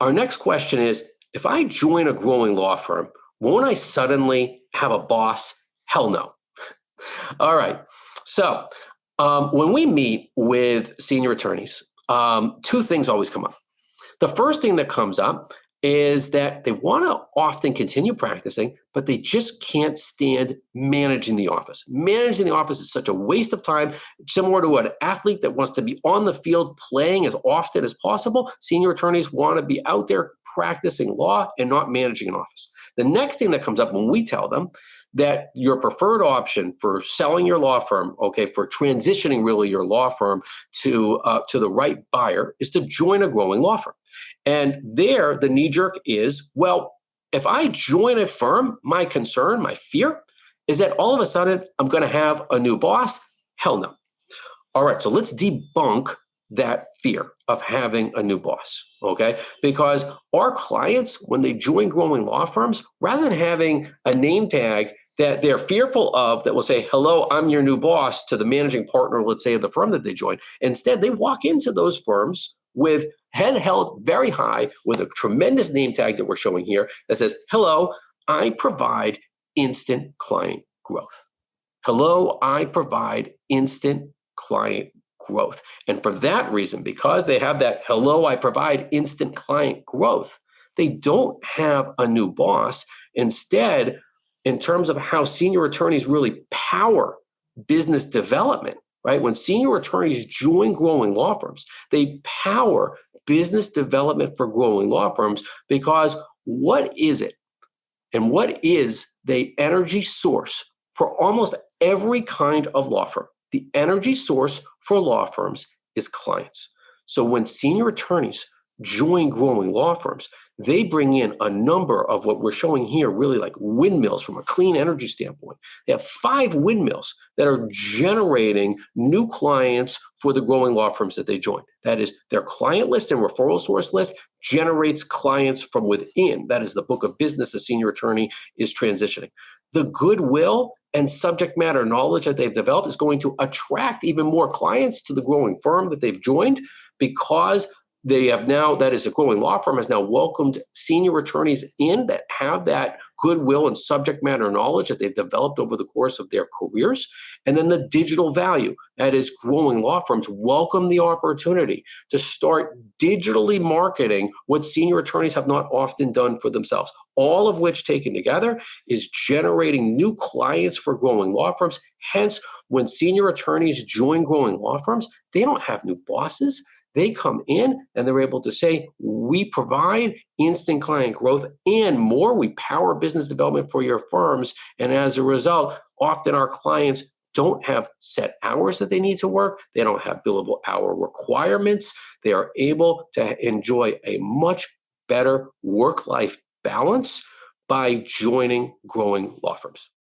Our next question is, if I join a growing law firm, won't I suddenly have a boss? Hell no. All right. So when we meet with senior attorneys, two things always come up. The first thing that comes up is that they want to often continue practicing, but they just can't stand managing the office. Managing the office is such a waste of time, similar to an athlete that wants to be on the field playing as often as possible. Senior attorneys want to be out there practicing law and not managing an office. The next thing that comes up when we tell them that your preferred option for selling your law firm, okay, for transitioning really your law firm to the right buyer is to join a growing law firm. And there, the knee jerk is, well, if I join a firm, my concern, my fear is that all of a sudden I'm going to have a new boss. Hell no. All right, so let's debunk that fear of having a new boss, okay? Because our clients, when they join growing law firms, rather than having a name tag that they're fearful of that will say, hello, I'm your new boss to the managing partner, let's say, of the firm that they join. Instead, they walk into those firms with head held very high with a tremendous name tag that we're showing here that says, hello, I provide instant client growth. Hello, I provide instant client growth. And for that reason, because they have that, hello, I provide instant client growth, they don't have a new boss. Instead, in terms of how senior attorneys really power business development, right? When senior attorneys join growing law firms, they power business development for growing law firms because what is it? And what is the energy source for almost every kind of law firm? The energy source for law firms is clients. So when senior attorneys join growing law firms, they bring in a number of what we're showing here, really like windmills from a clean energy standpoint. They have 5 windmills that are generating new clients for the growing law firms that they join. That is, their client list and referral source list generates clients from within. That is the book of business a senior attorney is transitioning. The goodwill and subject matter knowledge that they've developed is going to attract even more clients to the growing firm that they've joined because they have now, that is, a growing law firm has now welcomed senior attorneys in that have that goodwill and subject matter knowledge that they've developed over the course of their careers. And then the digital value, that is, growing law firms welcome the opportunity to start digitally marketing what senior attorneys have not often done for themselves. All of which taken together is generating new clients for growing law firms. Hence, when senior attorneys join growing law firms, they don't have new bosses. They come in and they're able to say, we provide instant client growth and more. We power business development for your firms. And as a result, often our clients don't have set hours that they need to work. They don't have billable hour requirements. They are able to enjoy a much better work-life balance by joining growing law firms.